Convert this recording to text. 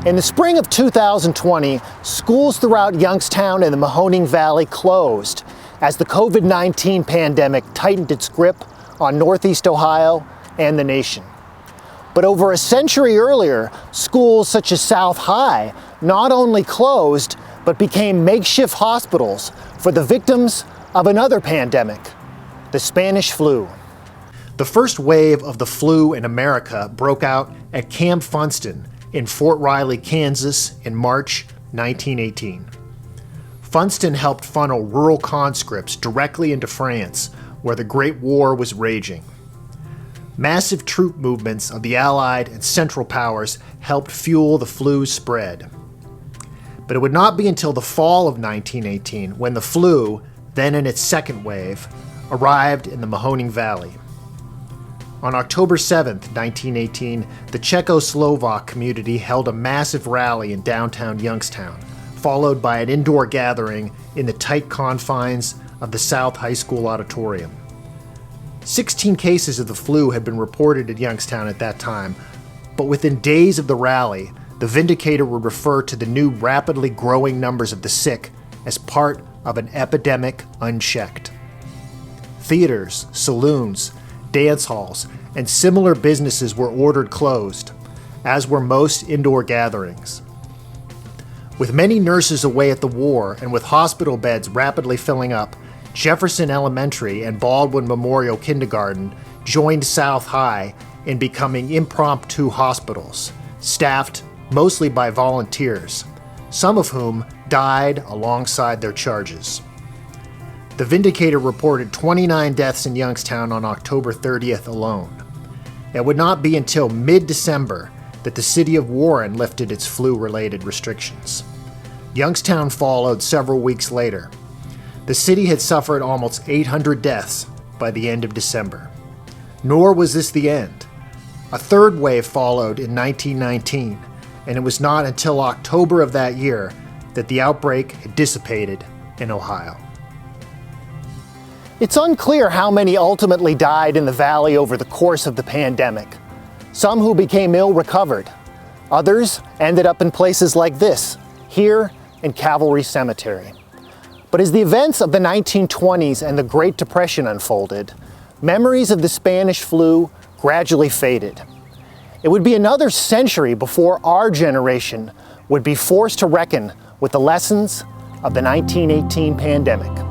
In the spring of 2020, schools throughout Youngstown and the Mahoning Valley closed as the COVID-19 pandemic tightened its grip on Northeast Ohio and the nation. But over a century earlier, schools such as South High not only closed, but became makeshift hospitals for the victims of another pandemic, the Spanish flu. The first wave of the flu in America broke out at Camp Funston in Fort Riley, Kansas in March 1918. Funston helped funnel rural conscripts directly into France, where the Great War was raging. Massive troop movements of the Allied and Central Powers helped fuel the flu's spread. But it would not be until the fall of 1918 when the flu, then in its second wave, arrived in the Mahoning Valley. On October 7, 1918, the Czechoslovak community held a massive rally in downtown Youngstown, followed by an indoor gathering in the tight confines of the South High School auditorium. 16 cases of the flu had been reported at Youngstown at that time, but within days of the rally, the Vindicator would refer to the new rapidly growing numbers of the sick as part of an epidemic unchecked. Theaters, saloons, dance halls, and similar businesses were ordered closed, as were most indoor gatherings. With many nurses away at the war and with hospital beds rapidly filling up, Jefferson Elementary and Baldwin Memorial Kindergarten joined South High in becoming impromptu hospitals, staffed mostly by volunteers, some of whom died alongside their charges. The Vindicator reported 29 deaths in Youngstown on October 30th alone. It would not be until mid-December that the city of Warren lifted its flu-related restrictions. Youngstown followed several weeks later. The city had suffered almost 800 deaths by the end of December. Nor was this the end. A third wave followed in 1919, and it was not until October of that year that the outbreak had dissipated in Ohio. It's unclear how many ultimately died in the valley over the course of the pandemic. Some who became ill recovered. Others ended up in places like this, here in Cavalry Cemetery. But as the events of the 1920s and the Great Depression unfolded, memories of the Spanish flu gradually faded. It would be another century before our generation would be forced to reckon with the lessons of the 1918 pandemic.